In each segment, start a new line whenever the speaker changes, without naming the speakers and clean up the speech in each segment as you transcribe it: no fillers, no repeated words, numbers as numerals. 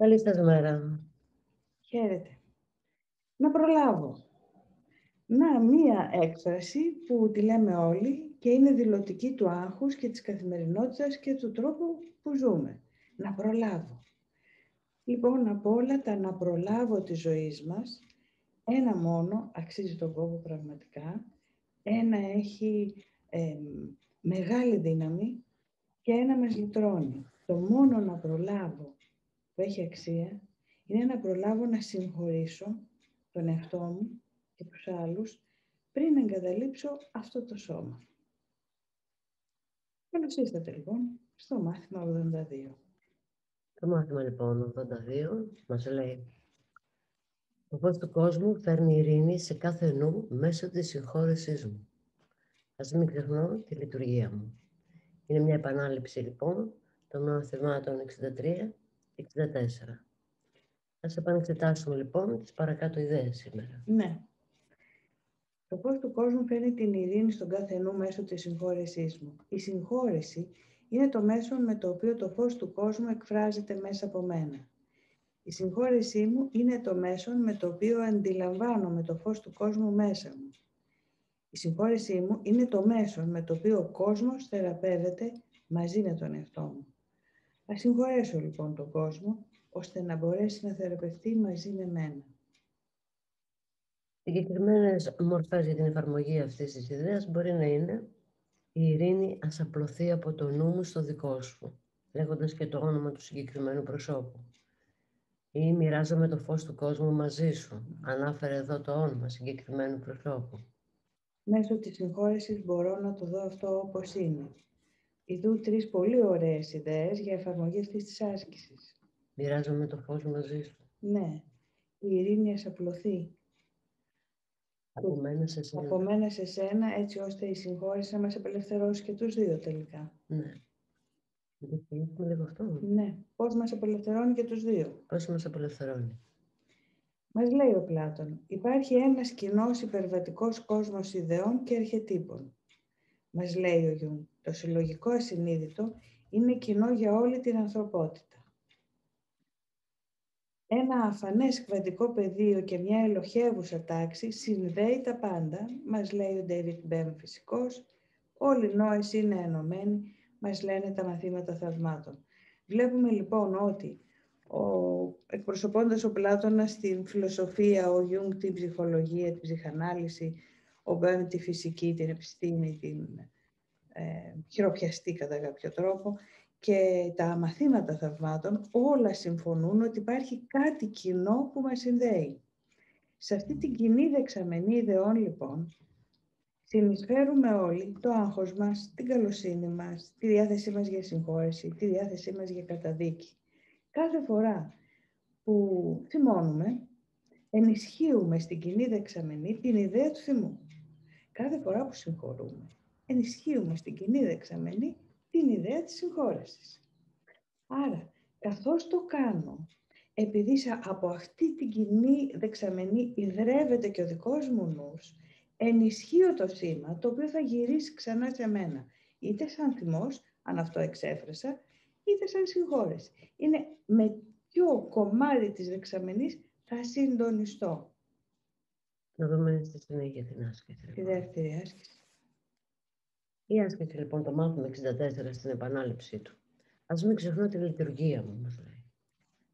Καλή σας μέρα.
Χαίρετε. Να προλάβω. Μία έκφραση που τη λέμε όλοι και είναι δηλωτική του άγχους και της καθημερινότητας και του τρόπου που ζούμε. Να προλάβω. Λοιπόν, από όλα τα να προλάβω της ζωής μας, ένα μόνο αξίζει τον κόπο πραγματικά, ένα έχει μεγάλη δύναμη και ένα μας λυτρώνει. Το μόνο να προλάβω που έχει αξία είναι να προλάβω να συγχωρήσω τον εαυτό μου και τους άλλους πριν εγκαταλείψω αυτό το σώμα. Καλώς ήρθατε λοιπόν στο μάθημα 82.
Το μάθημα λοιπόν 82 μας λέει: «Ο φως του κόσμου φέρνει ειρήνη σε κάθε νου μέσω της συγχώρεσής μου. Ας μην ξεχνώ τη λειτουργία μου». Είναι μια επανάληψη λοιπόν των μαθημάτων 63 και 64. Ας επανεξετάσουμε λοιπόν τις παρακάτω ιδέες σήμερα.
Ναι. Το φως του κόσμου φέρνει την ειρήνη στον κάθε νου μέσω της συγχώρεσής μου. Η συγχώρεση είναι το μέσο με το οποίο το φως του κόσμου εκφράζεται μέσα από μένα. Η συγχώρεσή μου είναι το μέσο με το οποίο αντιλαμβάνομαι το φως του κόσμου μέσα μου. Η συγχώρεσή μου είναι το μέσο με το οποίο ο κόσμος θεραπεύεται μαζί με τον εαυτό μου. Ας συγχωρέσω λοιπόν τον κόσμο, ώστε να μπορέσει να θεραπευτεί μαζί με μένα.
Συγκεκριμένες μορφές για την εφαρμογή αυτής της ιδέας μπορεί να είναι: η ειρήνη ας απλωθεί από το νου μου στο δικό σου, λέγοντας και το όνομα του συγκεκριμένου προσώπου. Ή μοιράζομαι το φως του κόσμου μαζί σου, ανάφερε εδώ το όνομα συγκεκριμένου προσώπου.
Μέσω της συγχώρεσης μπορώ να το δω αυτό όπως είναι. Ιδού 3 πολύ ωραίες ιδέες για εφαρμογή αυτής της άσκησης.
Μοιράζομαι το φως μαζί σου.
Ναι, η ειρήνη ας απλωθεί.
Από μένα σε σένα.
Από μένα σε σένα, έτσι ώστε η συγχώρεση να μας απελευθερώσει και τους δύο τελικά.
Ναι. Δεν το εξηγήσουμε λίγο αυτό.
Ναι. Πώς μας απελευθερώνει και τους δύο.
Πώς μας απελευθερώνει.
Μας λέει ο Πλάτων, υπάρχει ένας κοινός υπερβατικός κόσμος ιδεών και αρχετύπων. Μας λέει ο Γιούγκ, το συλλογικό ασυνείδητο είναι κοινό για όλη την ανθρωπότητα. Ένα αφανές κβαντικό πεδίο και μια ελοχεύουσα τάξη συνδέει τα πάντα, μας λέει ο Ντέιβιτ Μπέμ φυσικός, όλοι οι νόες είναι ενωμένοι, μας λένε τα μαθήματα θαυμάτων. Βλέπουμε λοιπόν ότι εκπροσωπώντας ο Πλάτωνας την φιλοσοφία, ο Γιούγκ την ψυχολογία, την ψυχανάλυση, ο Μπέμ τη φυσική, την επιστήμη, την χειροπιαστή κατά κάποιο τρόπο, και τα μαθήματα θαυμάτων όλα συμφωνούν ότι υπάρχει κάτι κοινό που μας συνδέει. Σε αυτή την κοινή δεξαμενή ιδεών λοιπόν συνεισφέρουμε όλοι το άγχος μας, την καλοσύνη μας, τη διάθεσή μας για συγχώρεση, τη διάθεσή μας για καταδίκη. Κάθε φορά που θυμώνουμε ενισχύουμε στην κοινή δεξαμενή την ιδέα του θυμού. Κάθε φορά που συγχωρούμε ενισχύουμε στην κοινή δεξαμενή την ιδέα της συγχώρεσης. Άρα, καθώς το κάνω, επειδή από αυτή την κοινή δεξαμενή ιδρεύεται και ο δικός μου νους, ενισχύω το σήμα, το οποίο θα γυρίσει ξανά σε μένα. Είτε σαν θυμός, αν αυτό εξέφρασα, είτε σαν συγχώρεση. Είναι με ποιο κομμάτι της δεξαμενής θα συντονιστώ.
Να δούμε στη συνέχεια την άσκηση.
Τη δεύτερη άσκηση.
Η άσκηση λοιπόν το μάθημα 64 στην επανάληψή του. Ας μην ξεχνώ τη λειτουργία μου, μας λέει.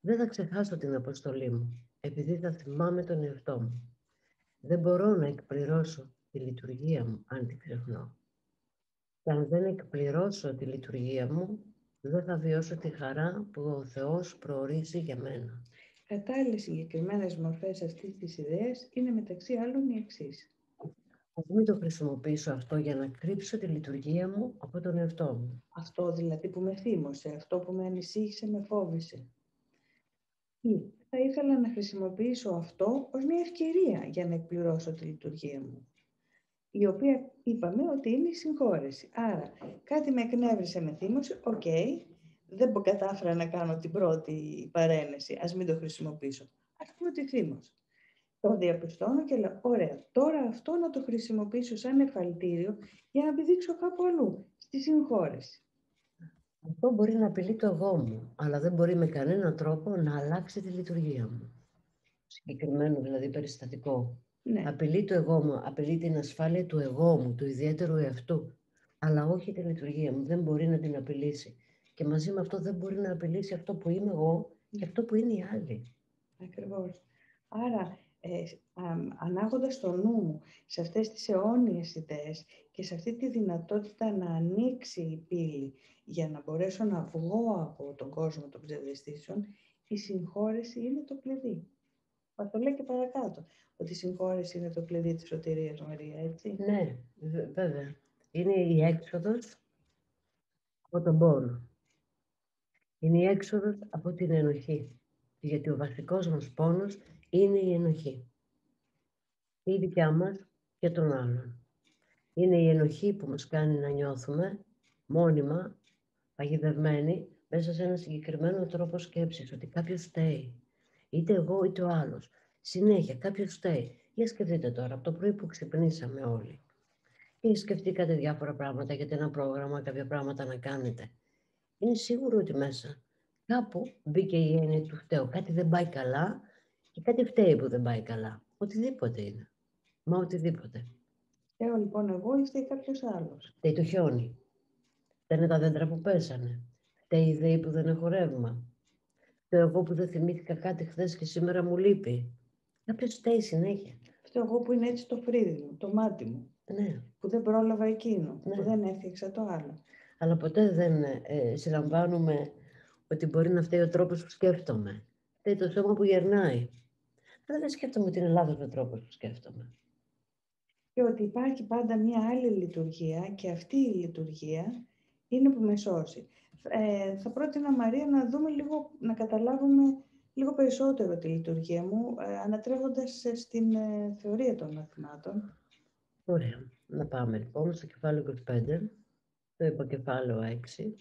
Δεν θα ξεχάσω την αποστολή μου, επειδή θα θυμάμαι τον εαυτό μου. Δεν μπορώ να εκπληρώσω τη λειτουργία μου αν την ξεχνώ. Και αν δεν εκπληρώσω τη λειτουργία μου, δεν θα βιώσω τη χαρά που ο Θεός προορίζει για μένα.
Κατάλληλες συγκεκριμένες μορφές αυτής της ιδέας είναι μεταξύ άλλων οι εξής.
Ας μην το χρησιμοποιήσω αυτό για να κρύψω τη λειτουργία μου από τον εαυτό μου.
Αυτό δηλαδή που με θύμωσε, αυτό που με ανησύχησε, με φόβησε. Ή θα ήθελα να χρησιμοποιήσω αυτό ως μια ευκαιρία για να εκπληρώσω τη λειτουργία μου, η οποία είπαμε ότι είναι η συγχώρεση. Άρα κάτι με εκνεύρισε, με θύμωσε, δεν κατάφερα να κάνω την πρώτη παρένεση, ας μην το χρησιμοποιήσω. Ας πούμε ότι θύμωσα. Το διαπιστώνω και λέω, ωραία, τώρα αυτό να το χρησιμοποιήσω σαν εφαλτήριο για να πηδήξω κάπου αλλού, στη συγχώρεση.
Αυτό μπορεί να απειλεί το εγώ μου, αλλά δεν μπορεί με κανέναν τρόπο να αλλάξει τη λειτουργία μου. Συγκεκριμένο δηλαδή περιστατικό.
Ναι.
Απειλεί το εγώ μου, απειλεί την ασφάλεια του εγώ μου, του ιδιαίτερου εαυτού, αλλά όχι τη λειτουργία μου. Δεν μπορεί να την απειλήσει. Και μαζί με αυτό δεν μπορεί να απειλήσει αυτό που είμαι εγώ και αυτό που είναι οι άλλοι.
Ακριβώς. Άρα, ανάγοντας το νου μου σε αυτές τις αιώνιες ιδέες και σε αυτή τη δυνατότητα να ανοίξει η πύλη για να μπορέσω να βγω από τον κόσμο των ψευδαισθήσεων, η συγχώρεση είναι το κλειδί. Μα το λέει και παρακάτω, ότι η συγχώρεση είναι το κλειδί της σωτηρίας, Μαρία, έτσι.
Ναι, βέβαια. Είναι η έξοδος από τον πόνο. Είναι η έξοδος από την ενοχή. Γιατί ο βασικός μας πόνος είναι η ενοχή. Η δικιά μας και των άλλων. Είναι η ενοχή που μας κάνει να νιώθουμε μόνιμα, παγιδευμένοι, μέσα σε ένα συγκεκριμένο τρόπο σκέψης, ότι κάποιος φταίει. Είτε εγώ είτε ο άλλος. Συνέχεια κάποιος φταίει. Για σκεφτείτε τώρα, από το πρωί που ξυπνήσαμε όλοι και σκεφτήκατε διάφορα πράγματα για ένα πρόγραμμα, κάποια πράγματα να κάνετε. Είναι σίγουρο ότι μέσα κάπου μπήκε η έννοια του φταίω. Κάτι δεν πάει καλά και κάτι φταίει που δεν πάει καλά. Οτιδήποτε είναι. Μα οτιδήποτε.
Φταίω λοιπόν εγώ ή φταίει κάποιος άλλος.
Φταίει το χιόνι. Φταίνε τα δέντρα που πέσανε. Φταίει η ΔΕΗ που δεν έχω ρεύμα. Φταίω εγώ που δεν θυμήθηκα κάτι χθες και σήμερα μου λείπει. Κάποιος φταίει συνέχεια.
Φταίω εγώ που είναι έτσι το φρύδι μου, το μάτι μου.
Ναι.
Που δεν πρόλαβα εκείνο,
Ναι.
που δεν έφτιαξα το άλλο.
Αλλά ποτέ δεν συλλαμβάνουμε ότι μπορεί να φταίει ο τρόπος που σκέφτομαι. Φταίει το σώμα που γερνάει. Αλλά δεν σκέφτομαι ότι είναι λάθος ο τρόπος που σκέφτομαι.
Και ότι υπάρχει πάντα μία άλλη λειτουργία και αυτή η λειτουργία είναι που με σώσει. Θα πρότεινα, Μαρία, να δούμε λίγο, να καταλάβουμε λίγο περισσότερο τη λειτουργία μου, ανατρέχοντας στην θεωρία των μαθημάτων.
Ωραία. Να πάμε λοιπόν στο κεφάλαιο 25, το υποκεφάλαιο 6.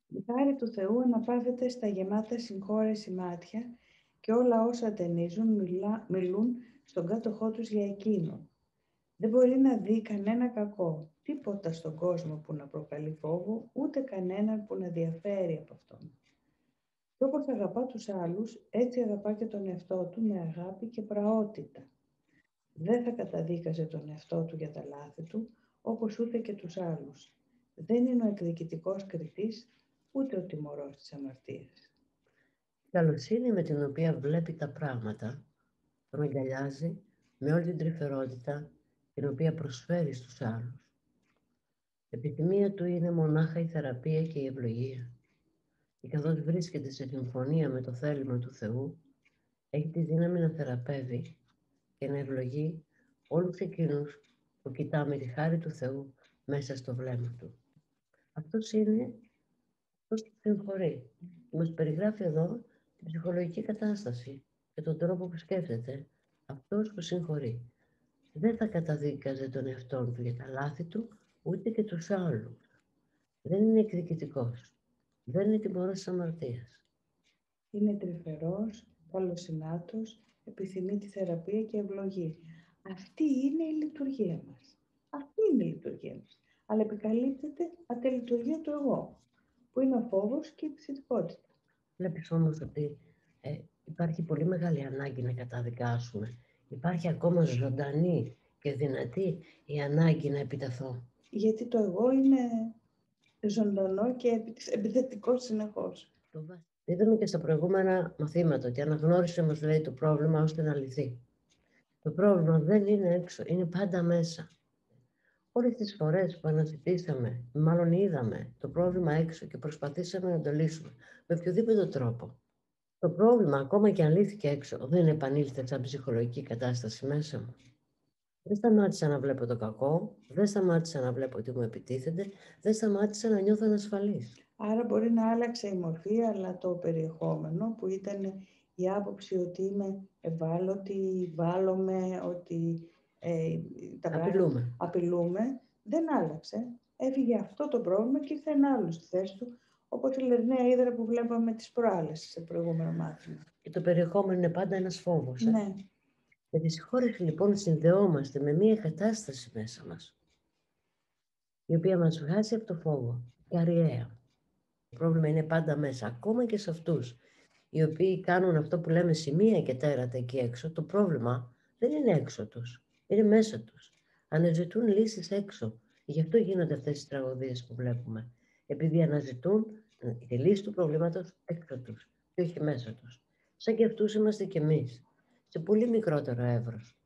Η χάρη του Θεού αναπαύεται στα γεμάτα συγχώρεση μάτια και όλα όσα ταινίζουν μιλούν στον κάτοχό τους για εκείνο. Δεν μπορεί να δει κανένα κακό, τίποτα στον κόσμο που να προκαλεί φόβο, ούτε κανέναν που να διαφέρει από αυτόν. Και όπως αγαπά τους άλλους, έτσι αγαπά και τον εαυτό του με αγάπη και πραότητα. Δεν θα καταδίκαζε τον εαυτό του για τα λάθη του, όπως ούτε και τους άλλους. Δεν είναι ο εκδικητικός κριτής, ούτε ο τιμωρός της αμαρτίας.
Η καλοσύνη με την οποία βλέπει τα πράγματα τον αγκαλιάζει με όλη την τρυφερότητα την οποία προσφέρει στους άλλους. Η επιθυμία του είναι μονάχα η θεραπεία και η ευλογία. Και καθώς βρίσκεται σε συμφωνία με το θέλημα του Θεού, έχει τη δύναμη να θεραπεύει και να ευλογεί όλους εκείνους που κοιτά με τη χάρη του Θεού μέσα στο βλέμμα του. Αυτός είναι αυτός που συγχωρεί. Και μας περιγράφει εδώ την ψυχολογική κατάσταση και τον τρόπο που σκέφτεται αυτός που συγχωρεί. Δεν θα καταδίκαζε τον εαυτό του για τα λάθη του, ούτε και τους άλλους. Δεν είναι εκδικητικός. Δεν είναι τιμωρός της αμαρτίας.
Είναι τρυφερός, καλοσυνάτος, επιθυμεί τη θεραπεία και ευλογεί. Αυτή είναι η λειτουργία μας. Αυτή είναι η λειτουργία μας. Αλλά επικαλύπτεται από τη λειτουργία του εγώ, που είναι ο φόβος και η επιθετικότητα.
Βλέπεις όμως ότι υπάρχει πολύ μεγάλη ανάγκη να καταδικάσουμε. Υπάρχει ακόμα ζωντανή και δυνατή η ανάγκη να επιταθώ.
Γιατί το εγώ είναι ζωντανό και επιθετικό συνεχώς.
Είδαμε και στα προηγούμενα μαθήματα ότι αναγνώρισε, μας λέει, το πρόβλημα ώστε να λυθεί. Το πρόβλημα δεν είναι έξω, είναι πάντα μέσα. Όλες τις φορές που αναζητήσαμε, μάλλον είδαμε το πρόβλημα έξω και προσπαθήσαμε να το λύσουμε με οποιοδήποτε τρόπο, το πρόβλημα, ακόμα και αν λύθηκε έξω, δεν επανήλθε σαν ψυχολογική κατάσταση μέσα μου. Δεν σταμάτησα να βλέπω το κακό, δεν σταμάτησα να βλέπω ότι μου επιτίθενται, δεν σταμάτησα να νιώθω ανασφαλής.
Άρα μπορεί να άλλαξε η μορφή, αλλά το περιεχόμενο που ήταν η άποψη ότι είμαι ευάλωτη, βάλλομαι, ότι απειλούμε, δεν άλλαξε. Έφυγε αυτό το πρόβλημα και ήρθε ένα άλλο στη θέση του, όπως η λερναία ύδρα που βλέπαμε τις προάλλες σε προηγούμενο μάθημα.
Και το περιεχόμενο είναι πάντα ένας φόβος.
Ναι.
Με τη συγχώρεση λοιπόν συνδεόμαστε με μια κατάσταση μέσα μας, η οποία μας βγάζει από το φόβο. και αριαία. Το πρόβλημα είναι πάντα μέσα, ακόμα και σε αυτούς οι οποίοι κάνουν αυτό που λέμε σημεία και τέρατα εκεί έξω. Το πρόβλημα δεν είναι έξω τους, είναι μέσα τους. Αναζητούν λύσεις έξω. Γι' αυτό γίνονται αυτές τις τραγωδίες που βλέπουμε. Επειδή αναζητούν τη λύση του προβλήματος έξω τους και όχι μέσα τους. Σαν και αυτούς είμαστε κι εμείς, σε πολύ μικρότερο εύρος.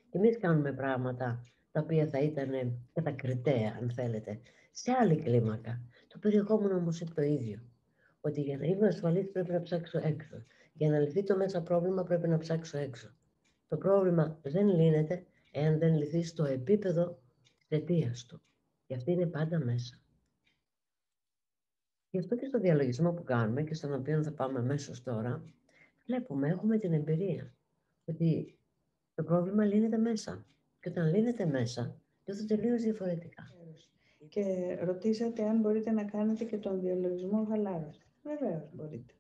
Και εμείς κάνουμε πράγματα τα οποία θα ήταν κατακριτέα, αν θέλετε, σε άλλη κλίμακα. Το περιεχόμενο όμως είναι το ίδιο. Ότι για να είμαι ασφαλής πρέπει να ψάξω έξω. Για να λυθεί το μέσα πρόβλημα πρέπει να ψάξω έξω. Το πρόβλημα δεν λύνεται εάν δεν λυθεί στο επίπεδο της αιτίας του. Και αυτή είναι πάντα μέσα. Γι' αυτό και στο διαλογισμό που κάνουμε και στον οποίο θα πάμε αμέσως τώρα, βλέπουμε, έχουμε την εμπειρία ότι το πρόβλημα λύνεται μέσα. Και όταν λύνεται μέσα, νιώθω τελείως διαφορετικά.
Και ρωτήσατε αν μπορείτε να κάνετε και τον διαλογισμό χαλάρωση. Βεβαίως μπορείτε.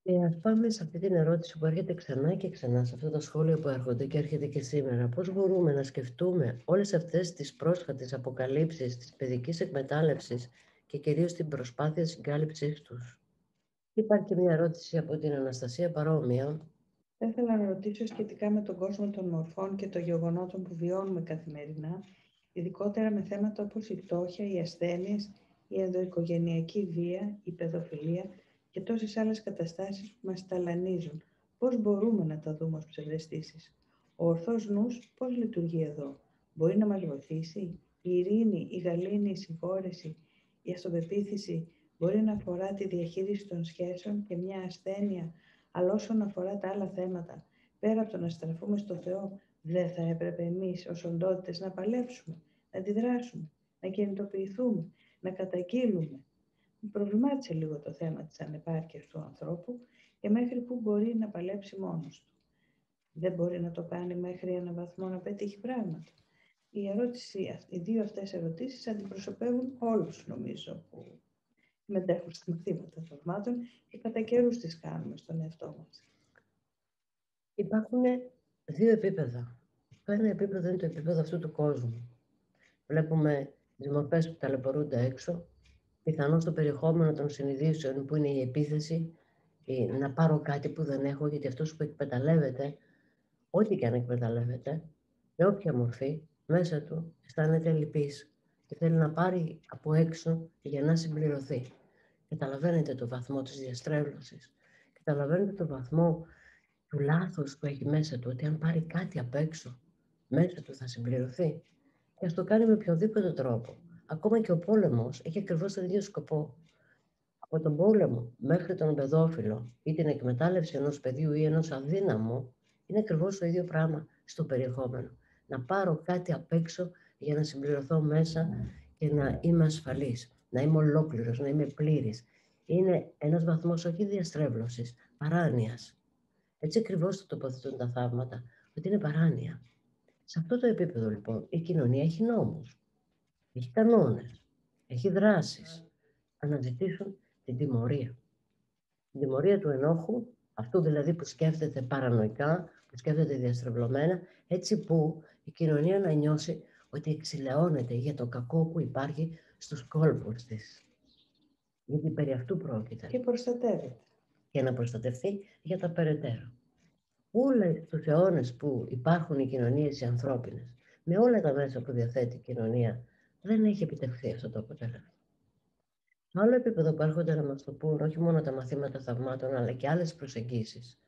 Και ας πάμε σε αυτή την ερώτηση που έρχεται ξανά και ξανά, σε αυτά τα σχόλια που έρχονται και έρχεται και σήμερα. Πώς μπορούμε να σκεφτούμε όλες αυτές τις πρόσφατες αποκαλύψεις της παιδικής εκμετάλλευσης και κυρίως την προσπάθεια συγκάλυψης τους? Υπάρχει και μια ερώτηση από την Αναστασία παρόμοια.
Θα ήθελα να ρωτήσω σχετικά με τον κόσμο των μορφών και των γεγονότων που βιώνουμε καθημερινά, ειδικότερα με θέματα όπως η φτώχεια, οι ασθένειες, η ενδοοικογενειακή βία, η παιδοφιλία και τόσες άλλες καταστάσεις που μας ταλανίζουν. Πώς μπορούμε να τα δούμε ως ψευδαισθήσεις? Ο ορθός νους πώς λειτουργεί εδώ? Μπορεί να μας βοηθήσει? Η ειρήνη, η γαλήνη, η συγχώρεση, η αυτοπεποίθηση μπορεί να αφορά τη διαχείριση των σχέσεων και μια ασθένεια, αλλά όσον αφορά τα άλλα θέματα, πέρα από το να στραφούμε στο Θεό, δεν θα έπρεπε εμείς ως οντότητες να παλέψουμε, να αντιδράσουμε, να κινητοποιηθούμε, να καταγγείλουμε? Μου προβλημάτισε λίγο το θέμα της ανεπάρκειας του ανθρώπου και μέχρι που μπορεί να παλέψει μόνος του. Δεν μπορεί να το κάνει μέχρι έναν βαθμό να πετύχει πράγματα? Οι δύο αυτές ερωτήσεις αντιπροσωπεύουν όλους, νομίζω, που μετέχουν στα μαθήματα θαυμάτων και κατά καιρούς τις κάνουμε στον εαυτό μας.
Υπάρχουν δύο επίπεδα. Το ένα επίπεδο είναι το επίπεδο αυτού του κόσμου. Βλέπουμε τις μορφές που ταλαιπωρούνται έξω, πιθανώς το περιεχόμενο των συνειδήσεων που είναι η επίθεση, ή να πάρω κάτι που δεν έχω, γιατί αυτός που εκμεταλλεύεται, ό,τι και αν εκμεταλλεύεται, με όποια μορφή, μέσα του αισθάνεται λυπής και θέλει να πάρει από έξω για να συμπληρωθεί. Καταλαβαίνετε το βαθμό της διαστρέβλωσης. Καταλαβαίνετε το βαθμό του λάθος που έχει μέσα του, ότι αν πάρει κάτι απ' έξω, μέσα του θα συμπληρωθεί. Και ας το κάνει με οποιοδήποτε τρόπο. Ακόμα και ο πόλεμος έχει ακριβώς τον ίδιο σκοπό. Από τον πόλεμο μέχρι τον παιδόφιλο ή την εκμετάλλευση ενός παιδιού ή ενός αδύναμου, είναι ακριβώς το ίδιο πράγμα στο περιεχόμενο. Να πάρω κάτι απ' έξω για να συμπληρωθώ μέσα και να είμαι ασφαλής, να είμαι ολόκληρος, να είμαι πλήρης. Είναι ένας βαθμός όχι διαστρέβλωσης, παράνοιας. Έτσι ακριβώς το τοποθετούν τα θαύματα, ότι είναι παράνοια. Σε αυτό το επίπεδο λοιπόν η κοινωνία έχει νόμους, έχει κανόνες, έχει δράσεις. Αναζητήσουν την τιμωρία. Την τιμωρία του ενόχου, αυτού δηλαδή που σκέφτεται παρανοϊκά, που σκέφτεται διαστρεβλωμένα, έτσι που η κοινωνία να νιώσει ότι εξηλαιώνεται για το κακό που υπάρχει στους κόλπους της. Γιατί περί αυτού πρόκειται.
Και προστατεύεται.
Και να προστατευτεί για τα περαιτέρω. Όλες τους αιώνες που υπάρχουν οι κοινωνίες οι ανθρώπινες, με όλα τα μέσα που διαθέτει η κοινωνία, δεν έχει επιτευχθεί αυτό το αποτέλεσμα. Στο άλλο επίπεδο που έρχονται να μας το πούν όχι μόνο τα μαθήματα θαυμάτων, αλλά και άλλες προσεγγίσεις,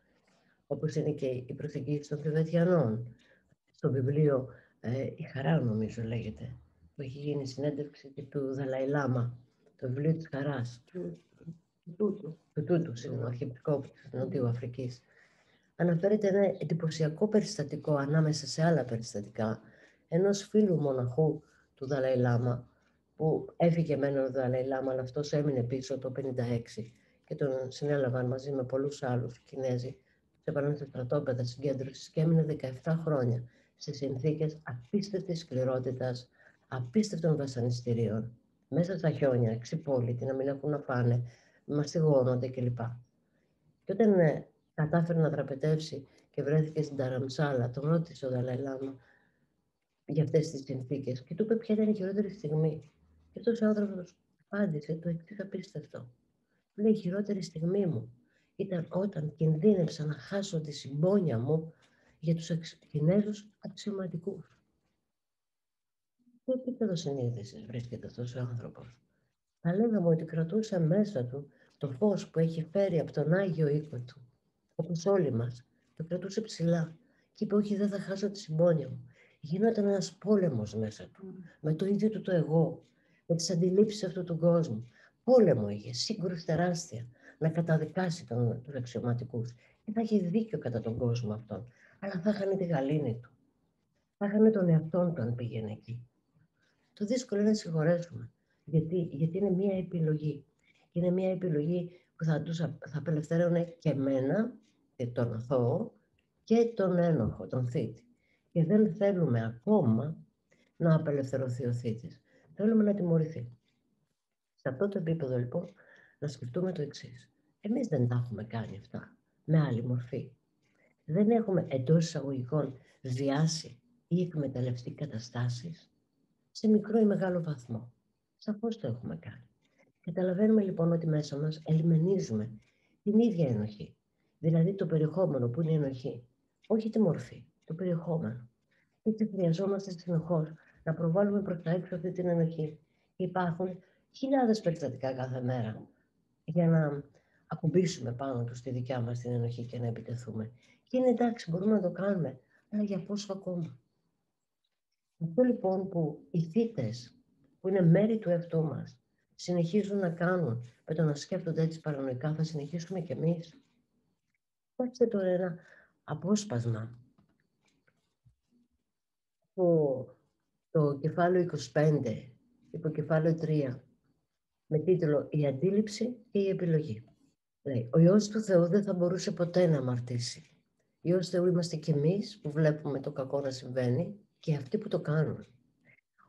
όπως είναι και η προσεγγίση των Θιβετιανών. Στο βιβλίο «Η Χαρά» νομίζω λέγεται, που έχει γίνει συνέντευξη του Δαλάη Λάμα, το βιβλίο της Χαράς, του Τούτου, αρχιεπισκόπου της Νοτιού Αφρικής. Αναφέρεται ένα εντυπωσιακό περιστατικό ανάμεσα σε άλλα περιστατικά ενός φίλου μοναχού του Δαλάη Λάμα, που έφυγε μεν ο Δαλάη Λάμα, αλλά αυτός έμεινε πίσω το 1956 και τον συνέλαβαν μαζί με πολλούς άλλους Κινέζοι, τους έβαλαν σε στρατόπεδα συγκέντρωσης και έμεινε 17 χρόνια σε συνθήκες απίστευτης σκληρότητας, απίστευτων βασανιστήριων, μέσα στα χιόνια, ξυπόλοιτοι, να μην έχουν να φάνε, μαστιγώνονται κλπ. Και όταν κατάφερε να δραπετεύσει και βρέθηκε στην Ταραμσάλα, τον ρώτησε ο Δαλάη Λάμα για αυτές τις συνθήκες και του είπε ποια ήταν η χειρότερη στιγμή. Και αυτός ο άνθρωπος απάντησε το εξής απίστευτο. Λέει, η χειρότερη στιγμή μου ήταν όταν κινδύνεψα να χάσω τη συμπόνια μου για τους Κινέζους αξιωματικούς. Τι επίπεδο συνείδησης βρίσκεται αυτός ο άνθρωπος? Θα λέγαμε ότι κρατούσε μέσα του το φως που έχει φέρει από τον Άγιο οίκο του. Όπως όλοι μας, το κρατούσε ψηλά και είπε, όχι, δεν θα χάσω τη συμπόνια μου. Γινόταν ένας πόλεμος μέσα του, με το ίδιο του το εγώ, με τις αντιλήψεις αυτού του κόσμου. Πόλεμο είχε, σύγκρουση τεράστια, να καταδικάσει τους αξιωματικούς. Και θα είχε δίκιο κατά τον κόσμο αυτόν, αλλά θα είχαν τη γαλήνη του. Θα είχαν τον εαυτόν του αν πήγαινε εκεί. Το δύσκολο είναι να συγχωρέσουμε, γιατί είναι μία επιλογή. Είναι μία επιλογή που θα απελευθέρωνε και εμένα, και τον αθώο, και τον ένοχο, τον θήτη. Και δεν θέλουμε ακόμα να απελευθερωθεί ο θήτης. Θέλουμε να τιμωρηθεί. Σε αυτό το επίπεδο, λοιπόν, να σκεφτούμε το εξής. Εμείς δεν τα έχουμε κάνει αυτά με άλλη μορφή. Δεν έχουμε εντός εισαγωγικών βιάσει ή εκμεταλλευτεί καταστάσεις σε μικρό ή μεγάλο βαθμό. Σαφώς το έχουμε κάνει. Καταλαβαίνουμε λοιπόν ότι μέσα μας ελμενίζουμε την ίδια ενοχή. Δηλαδή το περιεχόμενο που είναι η ενοχή. Όχι τη μορφή, το περιεχόμενο. Έτσι χρειαζόμαστε συνεχώς να προβάλλουμε προς τα έξω αυτή την ενοχή. Υπάρχουν χιλιάδες περιστατικά κάθε μέρα για να ακουμπήσουμε πάνω τους τη δικιά μας την ενοχή και να επιτεθούμε. Και είναι εντάξει, μπορούμε να το κάνουμε, αλλά για πόσο ακόμα? Αυτό λοιπόν που οι θύτες, που είναι μέρη του εαυτού μας, συνεχίζουν να κάνουν με το να σκέφτονται έτσι παρανοϊκά, θα συνεχίσουμε κι εμείς. Κοιτάξτε τώρα ένα απόσπασμα από το κεφάλαιο 25, υποκεφάλαιο 3, με τίτλο «Η αντίληψη και η επιλογή». Λέει, ο Υιός του Θεού δεν θα μπορούσε ποτέ να αμαρτήσει. Υιός Θεού είμαστε κι εμείς που βλέπουμε το κακό να συμβαίνει και αυτοί που το κάνουν.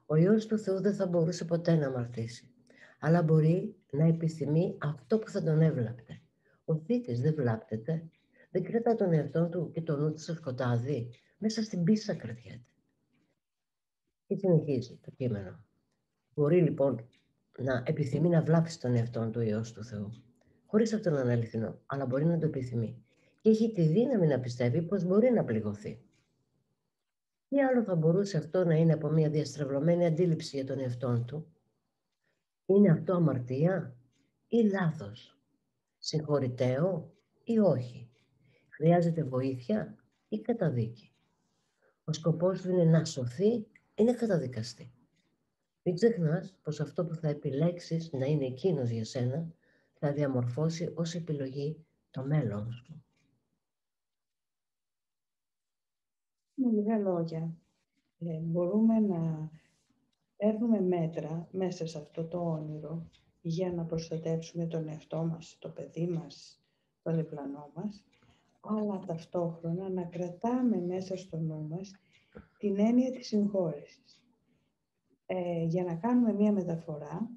Ο Υιός του Θεού δεν θα μπορούσε ποτέ να αμαρτήσει, αλλά μπορεί να επιθυμεί αυτό που θα τον έβλαπτε. Ο θήτης δεν βλάπτεται, δεν κρατά τον εαυτό του και το νου του στο σκοτάδι, μέσα στην πίστα κρατιέται. Και συνεχίζει το κείμενο. Μπορεί λοιπόν να επιθυμεί να βλάψει τον εαυτό του Υιός του Θεού, χωρίς αυτό να είναι αληθινό, αλλά μπορεί να το επιθυμεί. Και έχει τη δύναμη να πιστεύει πως μπορεί να πληγωθεί. Τι άλλο θα μπορούσε αυτό να είναι από μια διαστρεβλωμένη αντίληψη για τον εαυτό του? Είναι αυτό αμαρτία ή λάθος? Συγχωρητέο ή όχι? Χρειάζεται βοήθεια ή καταδίκη? Ο σκοπός του είναι να σωθεί ή να καταδικαστεί? Μην ξεχνάς πως αυτό που θα επιλέξεις να είναι εκείνος για σένα θα διαμορφώσει ως επιλογή το μέλλον σου.
Με λίγα λόγια, μπορούμε να παίρνουμε μέτρα μέσα σε αυτό το όνειρο για να προστατεύσουμε τον εαυτό μας, το παιδί μας, το διπλανό μας, αλλά ταυτόχρονα να κρατάμε μέσα στο νου μας την έννοια της συγχώρεσης. Για να κάνουμε μία μεταφορά,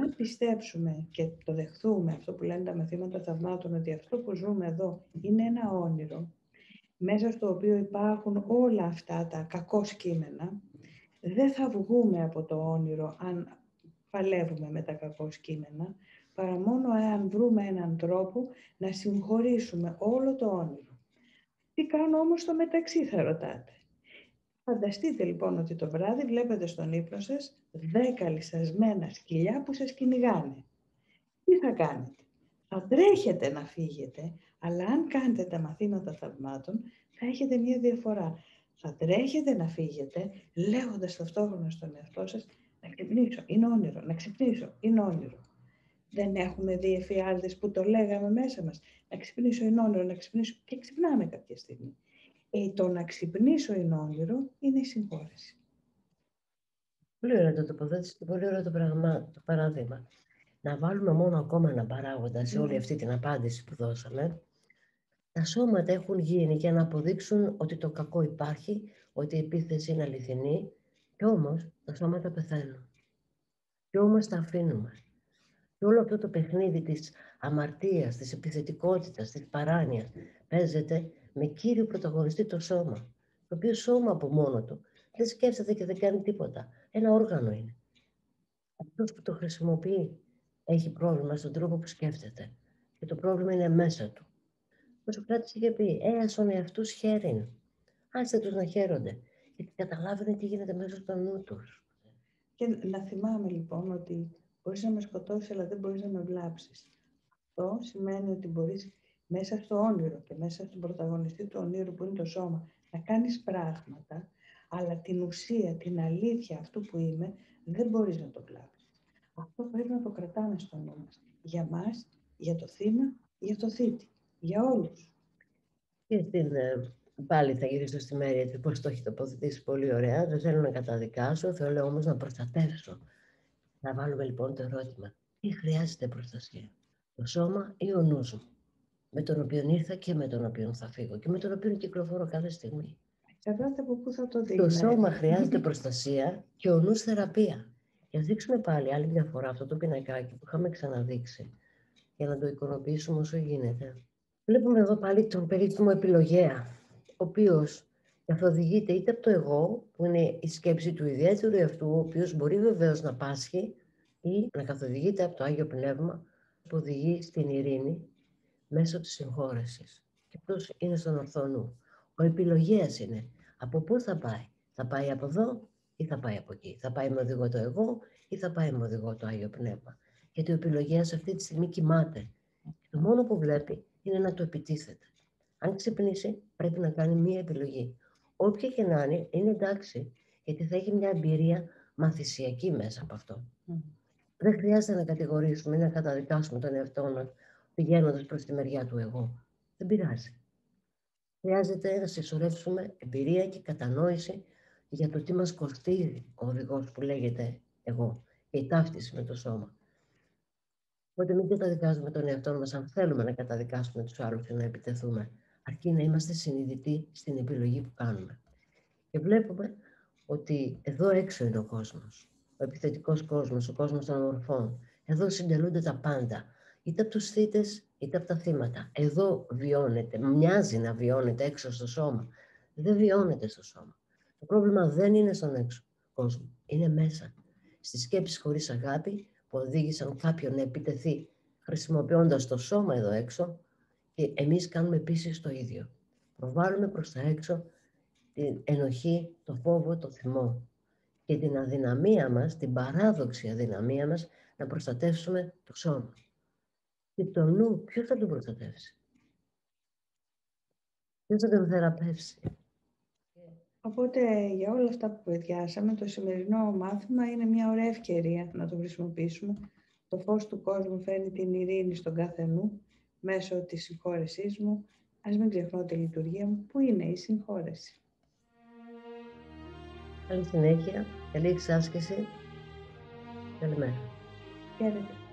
αν πιστέψουμε και το δεχθούμε, αυτό που λένε τα μαθήματα θαυμάτων, ότι αυτό που ζούμε εδώ είναι ένα όνειρο, μέσα στο οποίο υπάρχουν όλα αυτά τα κακό κείμενα, δεν θα βγούμε από το όνειρο αν παλεύουμε με τα κακό κείμενα, παρά μόνο εάν βρούμε έναν τρόπο να συγχωρήσουμε όλο το όνειρο. Τι κάνω όμως στο μεταξύ, θα ρωτάτε. Φανταστείτε λοιπόν ότι το βράδυ βλέπετε στον ύπνο σας 10 λυσασμένα σκυλιά που σας κυνηγάνε. Τι θα κάνετε? Θα τρέχετε να φύγετε, αλλά αν κάνετε τα μαθήματα θαυμάτων, θα έχετε μία διαφορά. Θα τρέχετε να φύγετε, λέγοντας ταυτόχρονα στον εαυτό σας, να ξυπνήσω, είναι όνειρο, να ξυπνήσω, είναι όνειρο. Δεν έχουμε δει εφιάλτες που το λέγαμε μέσα μας, να ξυπνήσω, είναι όνειρο, να ξυπνήσω, και ξυπνάμε κάποια στιγμή. Το να ξυπνήσω είναι όνειρο, είναι η συγχώρεση.
Πολύ ωραία το τοποθέτηση και πολύ ωραίο το παράδειγμα. Να βάλουμε μόνο ακόμα ένα παράγοντα σε όλη αυτή την απάντηση που δώσαμε. Τα σώματα έχουν γίνει για να αποδείξουν ότι το κακό υπάρχει, ότι η επίθεση είναι αληθινή, και όμως τα σώματα πεθαίνουν. Και όμως τα αφήνουμε. Και όλο αυτό το παιχνίδι της αμαρτίας, της επιθετικότητας, της παράνοιας παίζεται με κύριο πρωταγωνιστή το σώμα. Το οποίο σώμα από μόνο του δεν σκέφτεται και δεν κάνει τίποτα. Ένα όργανο είναι. Αυτός που το χρησιμοποιεί έχει πρόβλημα στον τρόπο που σκέφτεται. Και το πρόβλημα είναι μέσα του. Ο Σωκράτης είχε πει: «Έασον εαυτούς χαίρειν». Άστε τους να χαίρονται. Γιατί καταλάβαινε τι γίνεται μέσα στο νου τους.
Και να θυμάμαι λοιπόν ότι μπορείς να με σκοτώσεις, αλλά δεν μπορείς να με βλάψεις. Αυτό σημαίνει ότι μπορείς μέσα στο όνειρο και μέσα στον πρωταγωνιστή του ονείρου που είναι το σώμα να κάνεις πράγματα, αλλά την ουσία, την αλήθεια αυτού που είμαι, δεν μπορείς να το βλάψεις. Αυτό πρέπει να το κρατάμε στο νου μας. Για μας, για το θύμα, για το θήτη. Για όλους.
Και πάλι θα γυρίσω στη Μέρη, γιατί πώς το έχει τοποθετήσει πολύ ωραία. Δεν θέλω να καταδικάσω, θέλω όμως να προστατεύσω. Να βάλουμε λοιπόν το ερώτημα: τι χρειάζεται προστασία, το σώμα ή ο νους μου, με τον οποίο ήρθα και με τον οποίο θα φύγω και με τον οποίο κυκλοφορώ κάθε στιγμή.
Εξαρτάται από πού θα το δει.
Το σώμα χρειάζεται προστασία και ο νους θεραπεία. Και ας δείξουμε πάλι άλλη μια φορά αυτό το πινακάκι που είχαμε ξαναδείξει, για να το εικονοποιήσουμε όσο γίνεται. Βλέπουμε εδώ πάλι τον περίφημο επιλογέα, ο οποίος καθοδηγείται είτε από το εγώ, που είναι η σκέψη του ιδιαίτερου εαυτού, ο οποίος μπορεί βεβαίως να πάσχει, ή να καθοδηγείται από το Άγιο Πνεύμα, που οδηγεί στην ειρήνη μέσω της συγχώρεσης. Και αυτός είναι στον ορθό νου. Ο επιλογέας είναι από πού θα πάει. Θα πάει από εδώ ή θα πάει από εκεί. Θα πάει με οδηγό το εγώ ή θα πάει με οδηγό το Άγιο Πνεύμα. Γιατί ο επιλογέας αυτή τη στιγμή κοιμάται. Το μόνο που βλέπει είναι να το επιτίθεται. Αν ξυπνήσει, πρέπει να κάνει μία επιλογή. Όποια και να είναι εντάξει, γιατί θα έχει μια εμπειρία μαθησιακή μέσα από αυτό. Δεν χρειάζεται να κατηγορήσουμε ή να καταδικάσουμε τον εαυτό μας πηγαίνοντας προς τη μεριά του εγώ. Δεν πειράζει. Χρειάζεται να συσσωρεύσουμε εμπειρία και κατανόηση για το τι μας κοστίζει ο οδηγός που λέγεται εγώ και η ταύτιση με το σώμα. Οπότε μην καταδικάζουμε τον εαυτό μας αν θέλουμε να καταδικάσουμε τους άλλους και να επιτεθούμε, αρκεί να είμαστε συνειδητοί στην επιλογή που κάνουμε. Και βλέπουμε ότι εδώ έξω είναι ο κόσμος, ο επιθετικός κόσμος, ο κόσμος των ομορφών. Εδώ συντελούνται τα πάντα, είτε από τους θύτες είτε από τα θύματα. Εδώ βιώνεται, μοιάζει να βιώνεται έξω στο σώμα. Δεν βιώνεται στο σώμα. Το πρόβλημα δεν είναι στον έξω κόσμο, είναι μέσα. Στις σκέψεις χωρίς αγάπη που οδήγησαν κάποιον να επιτεθεί χρησιμοποιώντας το σώμα εδώ έξω, και εμείς κάνουμε επίσης το ίδιο. Προβάλλουμε προς τα έξω την ενοχή, το φόβο, το θυμό και την αδυναμία μας, την παράδοξη αδυναμία μας να προστατεύσουμε το σώμα. Και το νου, ποιος θα τον προστατεύσει? Ποιος θα τον θεραπεύσει?
Οπότε για όλα αυτά που παιδιάσαμε, το σημερινό μάθημα είναι μια ωραία ευκαιρία να το χρησιμοποιήσουμε. Το φως του κόσμου φέρνει την ειρήνη στον κάθε νου μέσω της συγχώρεσής μου. Ας μην ξεχνώ τη λειτουργία μου, που είναι η συγχώρεση.
Καλή συνέχεια, καλή εξάσκηση. Καλημέρα.
Χαίρετε.